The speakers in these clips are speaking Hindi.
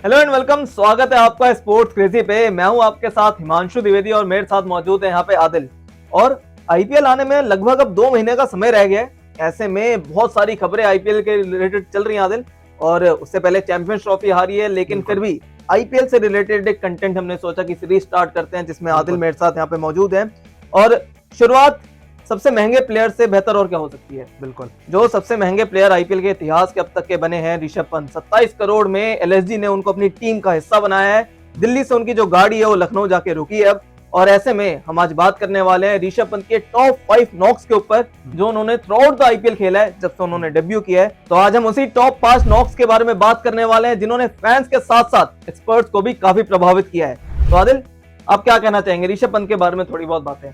हेलो एंड वेलकम, स्वागत है आपका स्पोर्ट्स क्रेजी पे। मैं हूं आपके साथ हिमांशु द्विवेदी और मेरे साथ मौजूद है यहाँ पे आदिल। और आईपीएल आने में लगभग अब 2 महीने का समय रह गया है। ऐसे में बहुत सारी खबरें आईपीएल के रिलेटेड चल रही हैं आदिल। और उससे पहले चैंपियंस ट्रॉफी हारी है, लेकिन फिर भी आईपीएल से रिलेटेड एक कंटेंट हमने सोचा कि सीरीज स्टार्ट करते हैं, जिसमें आदिल मेरे साथ यहाँ पे मौजूद है। और शुरुआत सबसे महंगे प्लेयर से बेहतर और क्या हो सकती है। बिल्कुल। जो सबसे महंगे प्लेयर आईपीएल के इतिहास के अब तक के बने हैं, ऋषभ पंत। 27 करोड़ में एलएसजी ने उनको अपनी टीम का हिस्सा बनाया है। दिल्ली से उनकी जो गाड़ी है वो लखनऊ जाके रुकी है अब। और ऐसे में हम आज बात करने वाले हैं ऋषभ पंत के टॉप 5 नॉक्स के ऊपर, जो उन्होंने थ्रू आउट द आईपीएल खेला है जब से उन्होंने डेब्यू किया है। तो आज हम उसी टॉप 5 नॉक्स के बारे में बात करने वाले हैं, जिन्होंने फैंस के साथ साथ एक्सपर्ट्स को भी काफी प्रभावित किया है। तो आदिल, आप क्या कहना चाहेंगे ऋषभ पंत के बारे में? थोड़ी बहुत बातें।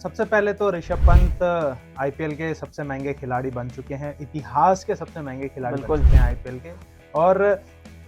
सबसे पहले तो ऋषभ पंत आईपीएल के सबसे महंगे खिलाड़ी बन चुके हैं, इतिहास के सबसे महंगे खिलाड़ी बन चुके हैं आईपीएल के। और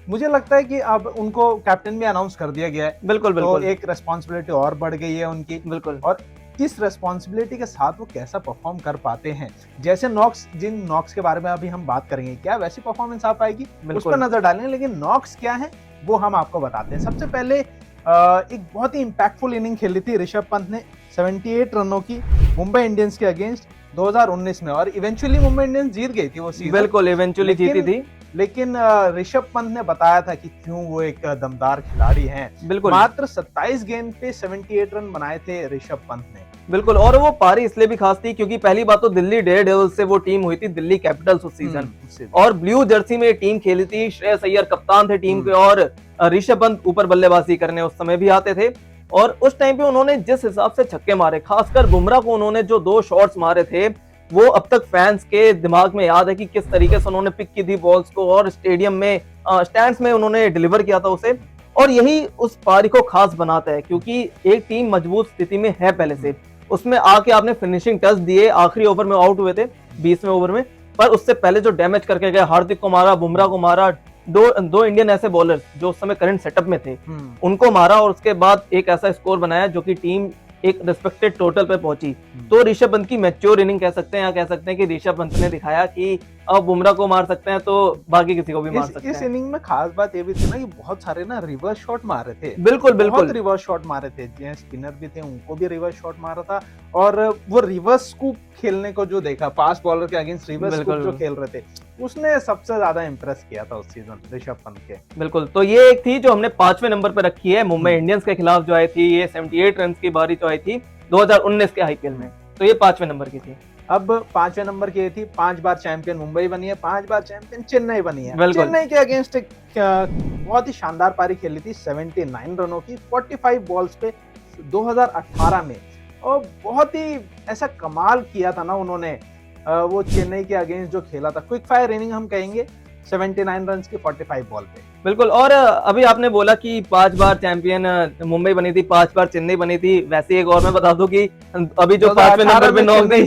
मुझे लगता है कि अब उनको कैप्टन भी अनाउंस कर दिया गया है। बिल्कुल बिल्कुल। तो एक रेस्पॉन्सिबिलिटी और बढ़ गई है उनकी। बिल्कुल। और किस रेस्पॉन्सिबिलिटी के साथ वो कैसा परफॉर्म कर पाते हैं, जैसे नॉक्स, जिन नॉक्स के बारे में अभी हम बात करेंगे, क्या वैसी परफॉर्मेंस आ पाएगी उस पर नजर डालेंगे। लेकिन नॉक्स क्या है वो हम आपको बताते हैं। सबसे पहले एक बहुत ही इंपैक्टफुल इनिंग खेली थी ऋषभ पंत ने, 78 रनों की मुंबई इंडियंस के अगेंस्ट 2019 में। और इवेंचुअली मुंबई इंडियंस जीत गई थी वो सीजन। बिल्कुल, इवेंचुअली जीती थी। लेकिन ऋषभ पंत ने बताया था कि क्यों वो एक दमदार खिलाड़ी हैं। बिल्कुल। मात्र 27 गेंद पे 78 रन बनाए थे ऋषभ पंत ने। बिल्कुल। और वो पारी इसलिए भी खास थी क्योंकि पहली बात तो दिल्ली डेयरडेविल्स से वो टीम हुई थी, दिल्ली कैपिटल्स उस सीजन। और ब्लू जर्सी में टीम खेली थी। श्रेयस अय्यर कप्तान थे टीम के, और ऋषभ पंत ऊपर बल्लेबाजी करने उस समय भी आते थे। और उस टाइम पे उन्होंने जिस हिसाब से छक्के मारे, खासकर बुमराह को उन्होंने जो 2 शॉट्स मारे थे, वो अब तक फैंस के दिमाग में याद है कि किस तरीके से उन्होंने पिक की थी बॉल्स को, और स्टेडियम में स्टैंड्स में उन्होंने डिलीवर किया था उसे। और यही उस पारी को खास बनाता है, क्योंकि एक टीम मजबूत स्थिति में है पहले से, उसमें आके आपने फिनिशिंग टच दिए। आखिरी ओवर में आउट हुए थे 20वें ओवर में, पर उससे पहले जो डैमेज करके गए, हार्दिक को मारा, बुमराह को मारा, दो इंडियन ऐसे बॉलर्स जो उस समय करंट सेटअप में थे उनको मारा, और उसके बाद एक ऐसा स्कोर बनाया जो कि टीम एक रिस्पेक्टेड टोटल पे पहुंची। तो ऋषभ पंत की मैच्योर इनिंग कह सकते हैं, या कह सकते हैं कि ऋषभ पंत ने दिखाया कि अब बुमराह को मार सकते हैं तो बाकी किसी को भी मार सकते हैं। इस इनिंग में खास बात ये भी थी ना कि बहुत सारे ना रिवर्स शॉट मारे थे। बिल्कुल बिल्कुल, रिवर्स शॉट मारे थे। जो स्पिनर भी थे उनको भी रिवर्स शॉट मारा था। और वो रिवर्स स्कूप खेलने को जो देखा, फास्ट बॉलर के अगेंस्ट रिवर्स स्कूप जो खेल रहे थे, उसने सबसे ज्यादा इंप्रेस किया था उस सीजन ऋषभ पंत के। बिल्कुल। तो ये एक थी जो हमने 5वें नंबर पर रखी है, मुंबई इंडियंस के खिलाफ जो आई थी, ये 78 रन की बारी जो आई थी 2019 के आईपीएल में। तो ये 5वें नंबर की थी। अब 5वें नंबर की थी, 5 बार चैंपियन मुंबई बनी है, 5 बार चैंपियन चेन्नई बनी है। चेन्नई के अगेंस्ट एक बहुत ही शानदार पारी खेली थी 79 रनों की 45 बॉल्स पे 2018 में। और बहुत ही ऐसा कमाल किया था ना उन्होंने, वो चेन्नई के अगेंस्ट जो खेला था, क्विक फायर इनिंग हम कहेंगे, 79 रन की 45 बॉल पे। बिल्कुल। और अभी आपने बोला कि 5 बार चैंपियन मुंबई बनी थी, 5 बार चेन्नई बनी थी। वैसे एक और मैं बता दूं कि अभी जो 5वें नंबर पे नॉक थी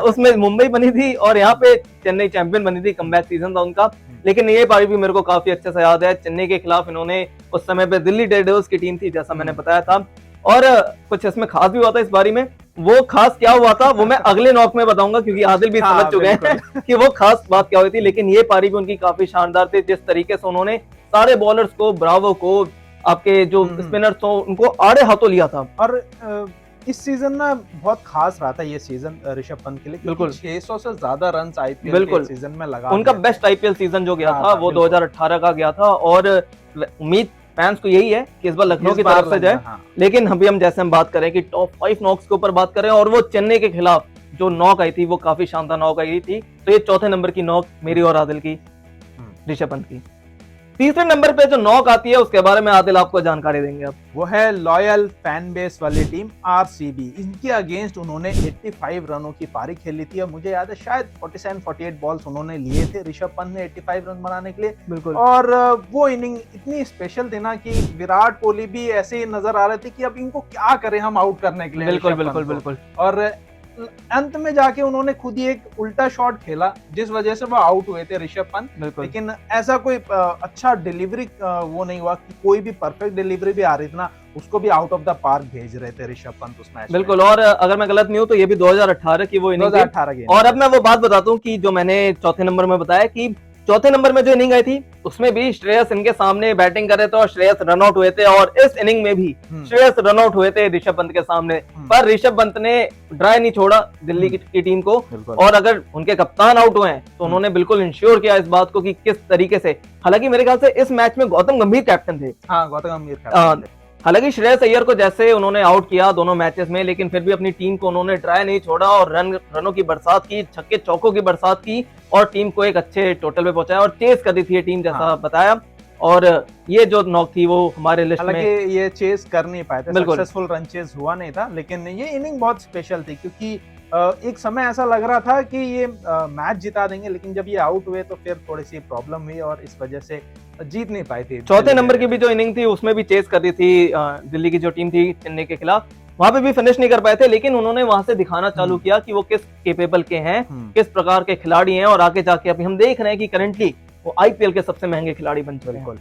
उसमें मुंबई बनी थी, और यहाँ पे चेन्नई चैंपियन बनी थी। कमबैक सीजन था उनका। लेकिन ये पारी भी मेरे को काफी अच्छे से याद है। चेन्नई के खिलाफ इन्होंने उस समय पे दिल्ली डेयरडेविल्स की टीम थी, जैसा मैंने बताया था। और कुछ इसमें खास भी हुआ था इस बारी में। वो खास क्या हुआ था वो मैं अगले नॉक में बताऊंगा, क्योंकि आदिल भी समझ चुके हैं कि वो खास बात क्या हुई थी। लेकिन ये पारी भी उनकी काफी शानदार थी, जिस तरीके से उन्होंने सारे बॉलर्स को, ब्रावो को, आपके जो स्पिनर्स थे, उनको आड़े हाथों लिया था। और इस सीजन ना बहुत खास रहा था ये सीजन ऋषभ पंत के लिए। बिल्कुल। 600 से ज्यादा रन आईपीएल के सीजन में लगा। उनका बेस्ट आईपीएल सीजन जो गया था वो 2018 का गया था। और उम्मीद फैंस को यही है कि इस बार लखनऊ की तरफ से जाए। लेकिन अभी हम जैसे हम बात करें कि टॉप 5 नॉक्स के ऊपर बात करें, और वो चेन्नई के खिलाफ जो नॉक आई थी वो काफी शानदार नॉक आई थी। तो ये 4थे नंबर की नॉक मेरी और आदिल की, ऋषभ पंत की। 3रे नंबर पे जो नॉक आती है उसके बारे में आदिल आपको जानकारी देंगे अब। वो है लॉयल फैन बेस वाली टीम आरसीबी। इनके अगेंस्ट उन्होंने 85 रनों की पारी खेली थी। और मुझे याद है शायद 47-48 बॉल्स उन्होंने लिए थे ऋषभ पंत ने 85 रन बनाने के लिए। बिल्कुल। और वो इनिंग इतनी स्पेशल थी ना कि विराट कोहली भी ऐसे ही नजर आ रहे थे कि अब इनको क्या करें हम आउट करने के लिए। बिल्कुल बिल्कुल बिल्कुल। और अंत में जाके उन्होंने खुद ही एक उल्टा शॉट खेला, जिस वजह से वो आउट हुए थे ऋषभ पंत। लेकिन ऐसा कोई अच्छा डिलीवरी वो नहीं हुआ कि कोई भी परफेक्ट डिलीवरी भी आ रही थी ना, उसको भी आउट ऑफ द पार्क भेज रहे थे ऋषभ पंत उस मैच। बिल्कुल। और अगर मैं गलत नहीं हूं तो ये भी 2018 की वो इनिंग थी। और अब मैं वो बात बताता हूँ कि जो मैंने 4थे नंबर में बताया कि चौथे नंबर में जो इनिंग आई थी उसमें भी श्रेयस इनके सामने बैटिंग कर रहे थे और श्रेयस रन आउट हुए थे, और इस इनिंग में भी श्रेयस रन आउट हुए थे ऋषभ पंत के सामने, पर ऋषभ पंत ने ड्राई नहीं छोड़ा दिल्ली की टीम को, और अगर उनके कप्तान आउट हुए हैं तो उन्होंने बिल्कुल इंश्योर किया इस बात को कि किस तरीके से, हालांकि मेरे ख्याल से इस मैच में गौतम गंभीर कैप्टन थे। हाँ, गौतम गंभीर कैप्टन थे। हालांकि श्रेयस अय्यर को जैसे उन्होंने आउट किया दोनों मैचेस में, लेकिन फिर भी अपनी टीम को उन्होंने ट्राई नहीं छोड़ा और रनों की बरसात की, छक्के चौकों की बरसात की, और टीम को एक अच्छे टोटल पे पहुंचाया और चेस कर रही थी ये टीम, जैसा बताया। और ये जो नॉक थी वो हमारे लिस्ट में, हालांकि ये चेस कर नहीं पाए थे, सक्सेसफुल रन चेस हुआ नहीं था, लेकिन ये इनिंग बहुत स्पेशल थी क्योंकि एक समय ऐसा लग रहा था कि ये मैच जिता देंगे, लेकिन जब ये आउट हुए तो फिर थोड़ी सी प्रॉब्लम हुई और इस वजह से जीत नहीं पाई थी। चौथे नंबर की भी जो इनिंग थी उसमें भी चेस कर रही थी दिल्ली की जो टीम थी चेन्नई के खिलाफ, वहां पे भी फिनिश नहीं कर पाए थे, लेकिन उन्होंने वहां से दिखाना चालू किया कि वो किस केपेबल के हैं, किस प्रकार के खिलाड़ी हैं, और आगे जाके अभी हम देख रहे हैं कि करंटली वो आईपीएल के सबसे महंगे खिलाड़ी बन चुके हैं।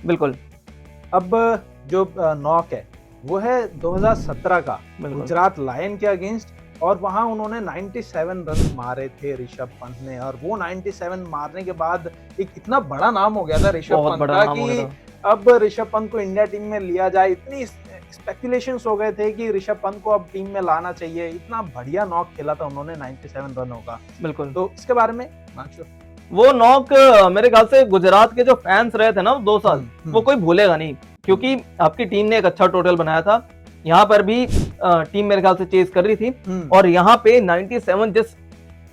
बिल्कुल। अब जो नॉक है वो है 2017 का गुजरात लायन के अगेंस्ट, और वहां उन्होंने 97 रन मारे थे ऋषभ पंत ने, और वो 97 मारने के बाद एक इतना बड़ा नाम हो गया था ऋषभ पंत का कि अब ऋषभ पंत को इंडिया टीम में लिया जाए, इतनी स्पेकुलेशंस हो गए थे कि ऋषभ पंत को अब टीम में लाना चाहिए, इतना बढ़िया नॉक खेला था उन्होंने 97 रनों का। बिल्कुल। तो इसके बारे में वो नॉक मेरे ख्याल से गुजरात के जो फैंस रहे थे ना 2 साल, वो कोई भूलेगा नहीं, क्योंकि आपकी टीम ने एक अच्छा टोटल बनाया था, यहाँ पर भी टीम मेरे ख्याल से चेज कर रही थी, और यहाँ पे 97 जिस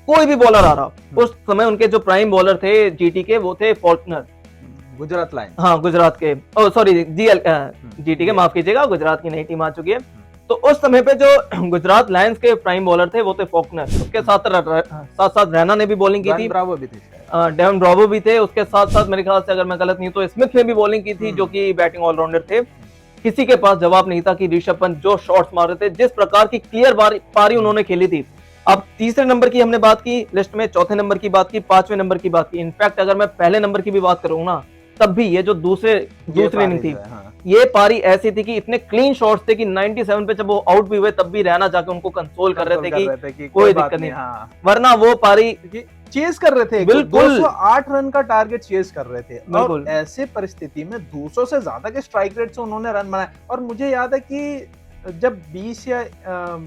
कोई भी बॉलर आ रहा, उस समय उनके जो प्राइम बॉलर थे जीटी के वो थे फॉल्कनर, गुजरात लायन, हाँ गुजरात के, सॉरी जीटी के, माफ कीजिएगा, गुजरात की नई टीम आ चुकी है। तो उस समय पे जो गुजरात लायंस के प्राइम बॉलर थे वो थे फॉल्कनर, उसके साथ रैना ने भी बॉलिंग की थी, डेवन ब्रावो भी थे, उसके साथ साथ मेरे ख्याल से अगर मैं गलत नहीं तो स्मिथ ने भी बॉलिंग की थी, जो कि बैटिंग ऑलराउंडर थे। किसी के पास जवाब नहीं था कि ऋषभ पंत जो शॉट्स मार रहे थे, जिस प्रकार की क्लियर पारी उन्होंने खेली थी। अब तीसरे नंबर की हमने बात की लिस्ट में, चौथे नंबर की बात की, पांचवें नंबर की बात की, इनफैक्ट अगर मैं पहले नंबर की भी बात करूँ ना, तब भी ये जो दूसरी इनिंग थी, ये पारी ऐसी थी कि इतने क्लीन शॉट्स थे कि 97 पे जब वो आउट भी हुए तब भी रैना जाके उनको कंसोल कर रहे थे कि कोई दिक्कत नहीं, वरना वो पारी चेस कर रहे थे, बिल्कुल 208 रन का टारगेट चेस कर रहे थे, और ऐसे परिस्थिति में 200 से ज्यादा के स्ट्राइक रेट से उन्होंने रन बनाए। और मुझे याद है कि जब 20 या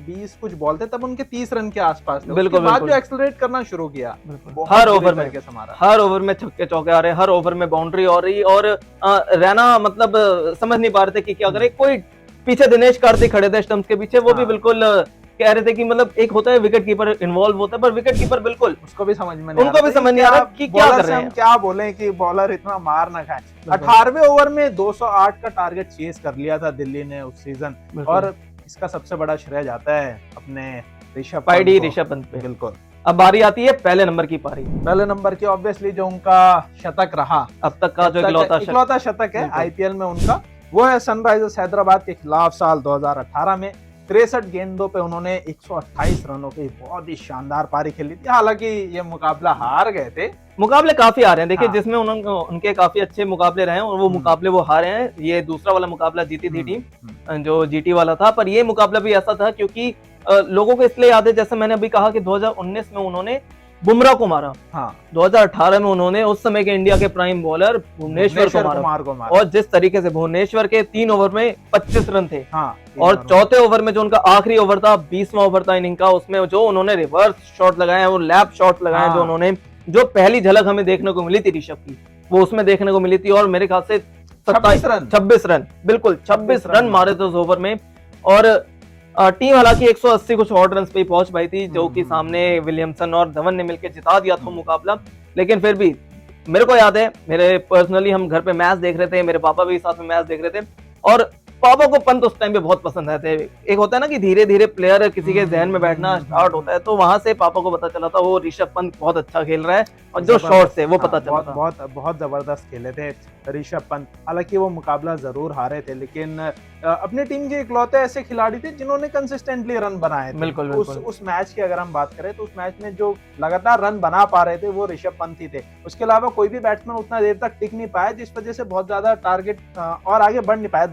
20 कुछ बॉल थे तब उनके 30 रन के आसपास थे, उसके बाद जो एक्सेलरेट करना शुरू किया, हर ओवर में छक्के चौके आ रहे, हर ओवर में बाउंड्री हो रही, और रैना मतलब समझ नहीं पा रहे थे कि क्या करे। कोई पीछे दिनेश कार्तिक खड़े थे स्टंप्स के पीछे, वो भी बिल्कुल कह रहे थे कि मतलब एक होता है विकेट कीपर इन्वॉल्व होता है, पर विकेट कीपर बिल्कुल उसको भी समझ में नहीं आ रहा कि क्या कर रहे हैं, क्या बोले कि बॉलर इतना मार ना खाए। 18वें ओवर में 208 का टारगेट चेस कर लिया था दिल्ली ने उस सीजन, और इसका सबसे बड़ा श्रेय जाता है अपने ऋषभ पंत पे। बिल्कुल। अब बारी आती है पहले नंबर की पारी, पहले नंबर की ऑब्वियसली जो उनका शतक रहा अब तक का, जो इकलौता शतक है आईपीएल में उनका, वो है सनराइजर्स हैदराबाद के खिलाफ साल 2018 में। 63 गेंदों पे उन्होंने 128 रनों की बहुत ही शानदार पारी खेली थी। हालांकि ये मुकाबला हार गए थे, मुकाबले काफी आ रहे हैं, देखिए जिसमें उनके काफी अच्छे मुकाबले रहे हैं और वो मुकाबले वो हारे हैं। ये दूसरा वाला मुकाबला जीती थी टीम जो जीटी वाला था, पर ये मुकाबला भी ऐसा था क्योंकि लोगों को इसलिए याद है, जैसे मैंने अभी कहा कि 2019 में उन्होंने बुमराह को मारा, 2018 में उन्होंने उस समय के इंडिया के प्राइम बॉलर भुवनेश्वर को मारा, और जिस तरीके से भुवनेश्वर के 3 ओवर में 25 रन थे, और चौथे ओवर में जो उनका आखिरी ओवर था, 20वां ओवर था इनिंग का, उसमें जो उन्होंने रिवर्स शॉट लगाए हैं, वो लैप शॉट लगाए जो उन्होंने, जो पहली झलक हमें देखने को मिली थी ऋषभ की, वो उसमें देखने को मिली थी। और मेरे ख्याल से 26 रन, बिल्कुल 26 रन मारे थे उस ओवर में, और टीम हालांकि 180 कुछ ऑड रन पे पहुंच पाई थी, जो कि सामने विलियमसन और धवन ने मिलकर जिता दिया था मुकाबला। लेकिन फिर भी मेरे को याद है, मेरे पर्सनली हम घर पे मैच देख रहे थे, मेरे पापा भी साथ में मैच देख रहे थे, और पापा को पंत उस टाइम पे बहुत पसंद आए थे। एक होता है ना कि धीरे धीरे प्लेयर किसी के जहन में बैठना स्टार्ट होता है, तो वहां से पापा को पता चला था वो ऋषभ पंत बहुत अच्छा खेल रहा है, और जो शॉट्स थे वो पता चला था। बहुत जबरदस्त खेले थे ऋषभ पंत। हालांकि वो मुकाबला जरूर हारे थे, लेकिन अपनी टीम के इकलौते ऐसे खिलाड़ी थे जिन्होंने कंसिस्टेंटली रन बनाए थे। बिल्कुल। उस मैच की अगर हम बात करें तो उस मैच में जो लगातार रन बना पा रहे थे वो ऋषभ पंत ही थे। उसके अलावा कोई भी बैट्समैन उतना देर तक टिक नहीं पाया, जिस वजह से बहुत ज्यादा टारगेट और आगे बढ़ नहीं पाया।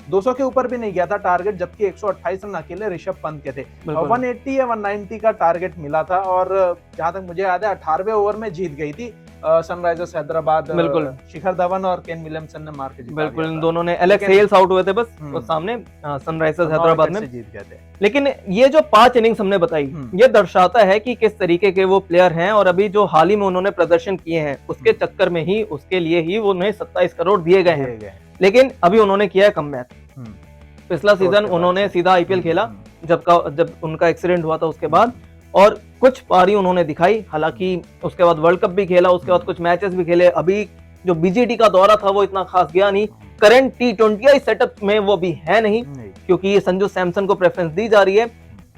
200 के ऊपर भी नहीं गया था टारगेट, जबकि 128 रन अकेले ऋषभ पंत के थे। 180 या 190 का टारगेट मिला था, और जहां तक मुझे याद है 18वें ओवर में जीत गई थी सनराइजर्स हैदराबाद, बिल्कुल शिखर धवन और केन विलियमसन ने मार के जीता बिल्कुल, दिया इन था। दोनों ने एलेक्स हेल्स आउट हुए थे बस वो सामने सनराइजर्स हैदराबाद में, जीत गए थे। लेकिन ये जो 5 इनिंग्स हमने बताई ये दर्शाता है कि किस तरीके के वो प्लेयर हैं, और अभी जो हाल ही में उन्होंने प्रदर्शन किए हैं उसके चक्कर में ही, उसके लिए ही उन्हें 27 करोड़ दिए गए हैं। लेकिन अभी उन्होंने किया है कमबैक। पिछला सीजन उन्होंने सीधा आईपीएल खेला जब उनका एक्सीडेंट हुआ था उसके बाद, और कुछ पारी उन्होंने दिखाई, हालांकि उसके बाद वर्ल्ड कप भी खेला, उसके बाद कुछ मैचेस भी खेले। अभी जो बीजीटी का दौरा था वो इतना खास गया नहीं, करंट T20 सेटअप में वो भी है नहीं, क्योंकि ये संजू सैमसन को प्रेफरेंस दी जा रही है।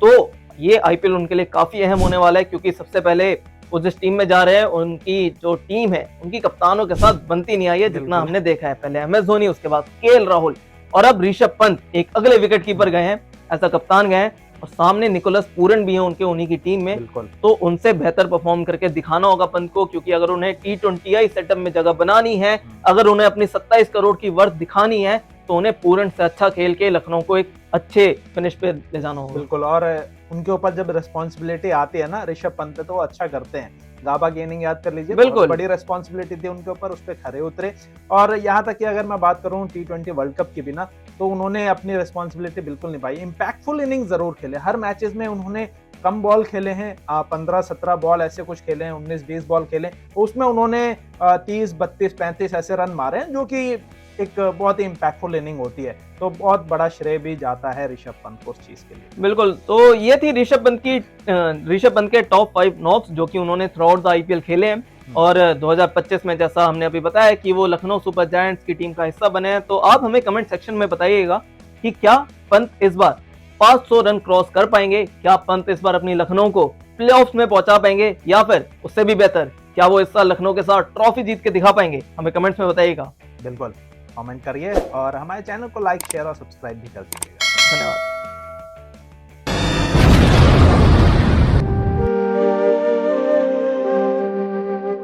तो ये आईपीएल उनके लिए काफी अहम होने वाला है, क्योंकि सबसे पहले वो जिस टीम में जा रहे हैं उनकी जो टीम है उनकी कप्तानों के साथ बनती नहीं आई है जितना हमने देखा है। पहले MS धोनी, उसके बाद KL राहुल, और अब ऋषभ पंत एक अगले विकेट कीपर गए हैं, ऐसा कप्तान गए हैं, और सामने निकोलस पूरन भी हैं उन्हीं की टीम में। तो उनसे बेहतर परफॉर्म करके दिखाना होगा पंत को, क्योंकि अगर उन्हें T20 सेटअप में जगह बनानी है, अगर उन्हें अपनी 27 करोड़ की वर्थ दिखानी है, तो उन्हें पूरन से अच्छा खेल के लखनऊ को एक अच्छे फिनिश पे ले जाना होगा। बिल्कुल, और उनके ऊपर जब रिस्पॉन्सिबिलिटी आती है ना ऋषभ पंत, तो वो अच्छा करते हैं। गाबा गेनिंग याद कर लीजिए, बिल्कुल बड़ी रिस्पॉन्सिबिलिटी थी उनके ऊपर, उस पर खरे उतरे। और यहाँ तक कि अगर मैं बात करूँ T20 वर्ल्ड कप की भी ना, तो उन्होंने अपनी रिस्पॉन्सिबिलिटी बिल्कुल निभाई। इम्पैक्टफुल इनिंग जरूर खेले, हर मैचेस में उन्होंने कम बॉल खेले हैं, 15-17 बॉल ऐसे कुछ खेले हैं, 19-20 बॉल खेले, उसमें उन्होंने 30, 32, 35 ऐसे रन मारे हैं, जो कि एक बहुत ही इम्पैक्टफुल इनिंग होती है। तो बहुत बड़ा श्रेय भी जाता है ऋषभ पंत को उस चीज के लिए। बिल्कुल, तो ये थी ऋषभ पंत के टॉप 5 नॉक्स जो कि उन्होंने थ्रू आउट द आईपीएल खेले हैं। और 2025 में जैसा हमने अभी बताया कि वो लखनऊ सुपर जायंट्स की टीम का हिस्सा बने हैं। तो आप हमें कमेंट सेक्शन में बताइएगा कि क्या पंत इस बार 500 रन क्रॉस कर पाएंगे, क्या पंत इस बार अपनी लखनऊ को प्लेऑफ्स में पहुंचा पाएंगे, या फिर उससे भी बेहतर क्या वो इस साल लखनऊ के साथ ट्रॉफी जीत के दिखा पाएंगे। हमें कमेंट्स में बताइएगा। बिल्कुल कमेंट करिए और हमारे चैनल को लाइक, शेयर और सब्सक्राइब भी कर दीजिएगा। धन्यवाद।